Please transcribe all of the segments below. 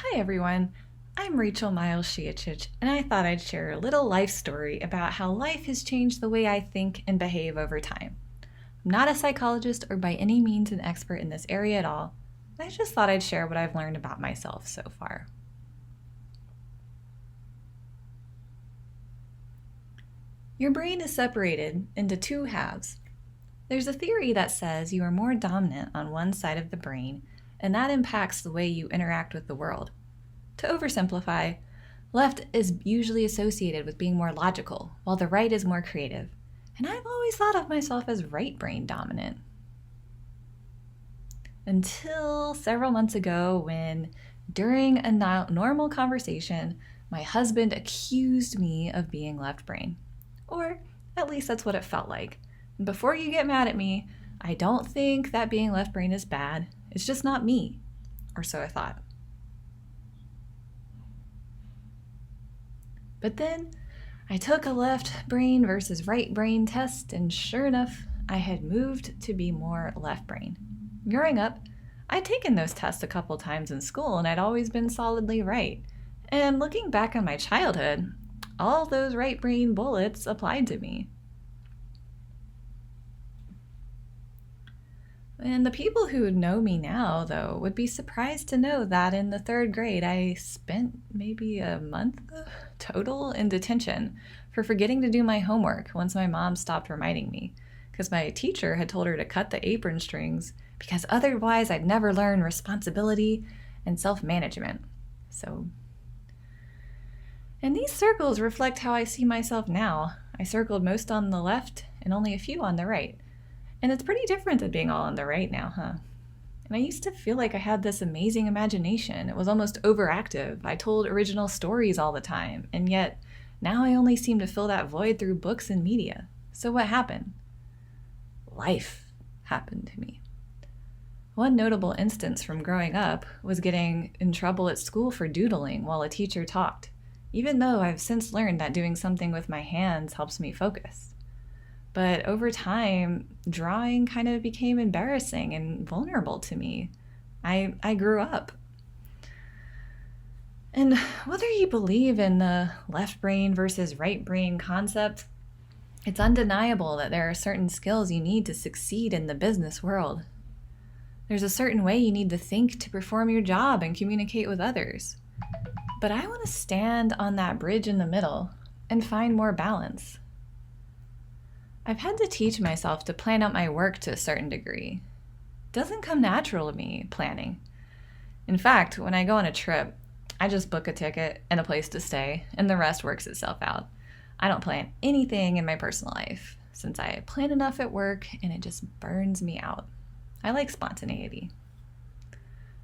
Hi everyone, I'm Rachel Miles Shiachich, and I thought I'd share a little life story about how life has changed the way I think and behave over time. I'm not a psychologist or by any means an expert in this area at all. I just thought I'd share what I've learned about myself so far. Your brain is separated into two halves. There's a theory that says you are more dominant on one side of the brain, and that impacts the way you interact with the world. To oversimplify, left is usually associated with being more logical, while the right is more creative. And I've always thought of myself as right brain dominant. Until several months ago, when during a normal conversation, my husband accused me of being left brain. Or at least that's what it felt like. And before you get mad at me, I don't think that being left brain is bad. It's just not me. Or so I thought. But then I took a left brain versus right brain test, and sure enough, I had moved to be more left brain. Growing up, I'd taken those tests a couple times in school, and I'd always been solidly right. And looking back on my childhood, all those right brain bullets applied to me. And the people who know me now, though, would be surprised to know that in the third grade, I spent maybe a month total in detention for forgetting to do my homework once my mom stopped reminding me, because my teacher had told her to cut the apron strings because otherwise I'd never learn responsibility and self-management. And these circles reflect how I see myself now. I circled most on the left and only a few on the right. And it's pretty different than being all on the right now, huh? And I used to feel like I had this amazing imagination. It was almost overactive. I told original stories all the time, and yet now I only seem to fill that void through books and media. So what happened? Life happened to me. One notable instance from growing up was getting in trouble at school for doodling while a teacher talked, even though I've since learned that doing something with my hands helps me focus. But over time, drawing kind of became embarrassing and vulnerable to me. I grew up. And whether you believe in the left brain versus right brain concept, it's undeniable that there are certain skills you need to succeed in the business world. There's a certain way you need to think to perform your job and communicate with others. But I want to stand on that bridge in the middle and find more balance. I've had to teach myself to plan out my work to a certain degree. It doesn't come natural to me, planning. In fact, when I go on a trip, I just book a ticket and a place to stay, and the rest works itself out. I don't plan anything in my personal life, since I plan enough at work and it just burns me out. I like spontaneity.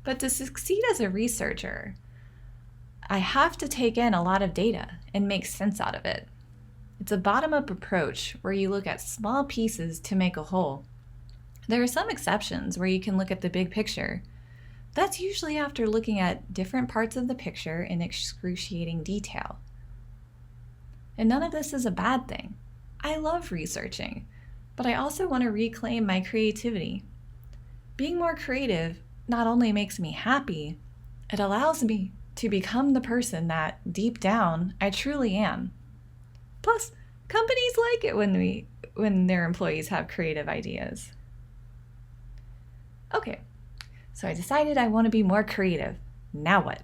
But to succeed as a researcher, I have to take in a lot of data and make sense out of it. It's a bottom-up approach where you look at small pieces to make a whole. There are some exceptions where you can look at the big picture. That's usually after looking at different parts of the picture in excruciating detail. And none of this is a bad thing. I love researching, but I also want to reclaim my creativity. Being more creative not only makes me happy, it allows me to become the person that, deep down, I truly am. Plus, companies like it when their employees have creative ideas. Okay, so I decided I want to be more creative. Now what?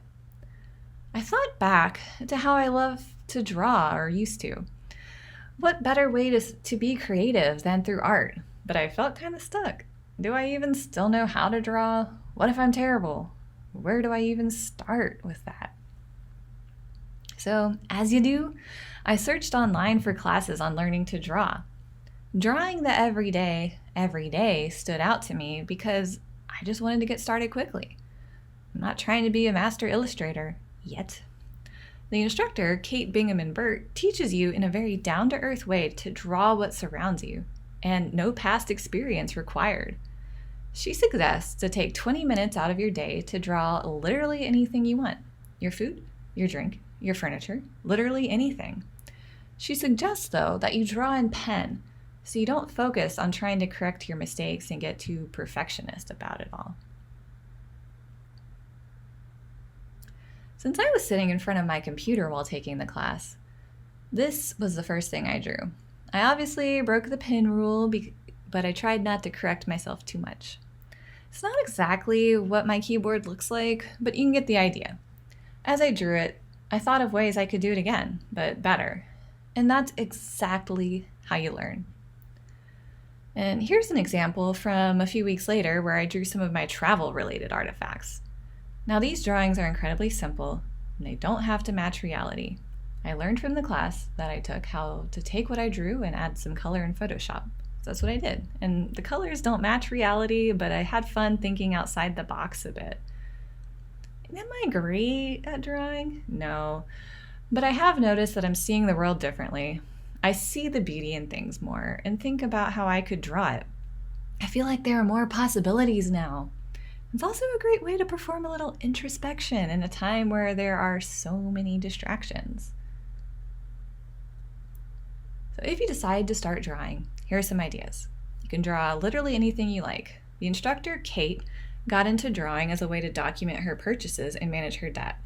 I thought back to how I love to draw, or used to. What better way to be creative than through art? But I felt kind of stuck. Do I even still know how to draw? What if I'm terrible? Where do I even start with that? So, as you do, I searched online for classes on learning to draw. Drawing the every day stood out to me because I just wanted to get started quickly. I'm not trying to be a master illustrator yet. The instructor, Bingaman-Burt, teaches you in a very down-to-earth way to draw what surrounds you, and no past experience required. She suggests to take 20 minutes out of your day to draw literally anything you want. Your food, your drink, your furniture, literally anything. She suggests, though, that you draw in pen, so you don't focus on trying to correct your mistakes and get too perfectionist about it all. Since I was sitting in front of my computer while taking the class, this was the first thing I drew. I obviously broke the pin rule, but I tried not to correct myself too much. It's not exactly what my keyboard looks like, but you can get the idea. As I drew it, I thought of ways I could do it again, but better. And that's exactly how you learn. And here's an example from a few weeks later where I drew some of my travel-related artifacts. Now these drawings are incredibly simple, and they don't have to match reality. I learned from the class that I took how to take what I drew and add some color in Photoshop. So that's what I did. And the colors don't match reality, but I had fun thinking outside the box a bit. Am I great at drawing? No. But I have noticed that I'm seeing the world differently. I see the beauty in things more and think about how I could draw it. I feel like there are more possibilities now. It's also a great way to perform a little introspection in a time where there are so many distractions. So if you decide to start drawing, here are some ideas. You can draw literally anything you like. The instructor, Kate, got into drawing as a way to document her purchases and manage her debt.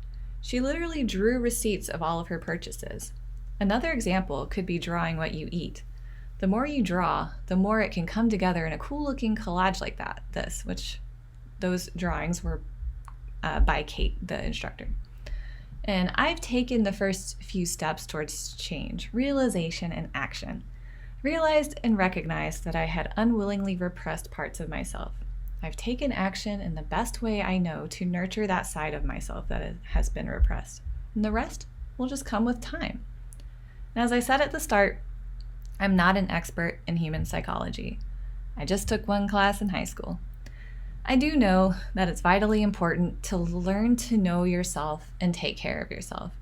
She literally drew receipts of all of her purchases. Another example could be drawing what you eat. The more you draw, the more it can come together in a cool looking collage like which those drawings were by Kate, the instructor. And I've taken the first few steps towards change, realization, and action. Realized and recognized that I had unwillingly repressed parts of myself. I've taken action in the best way I know to nurture that side of myself that has been repressed. And the rest will just come with time. And as I said at the start, I'm not an expert in human psychology. I just took one class in high school. I do know that it's vitally important to learn to know yourself and take care of yourself.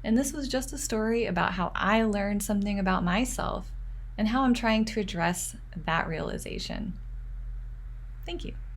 And this was just a story about how I learned something about myself and how I'm trying to address that realization. Thank you.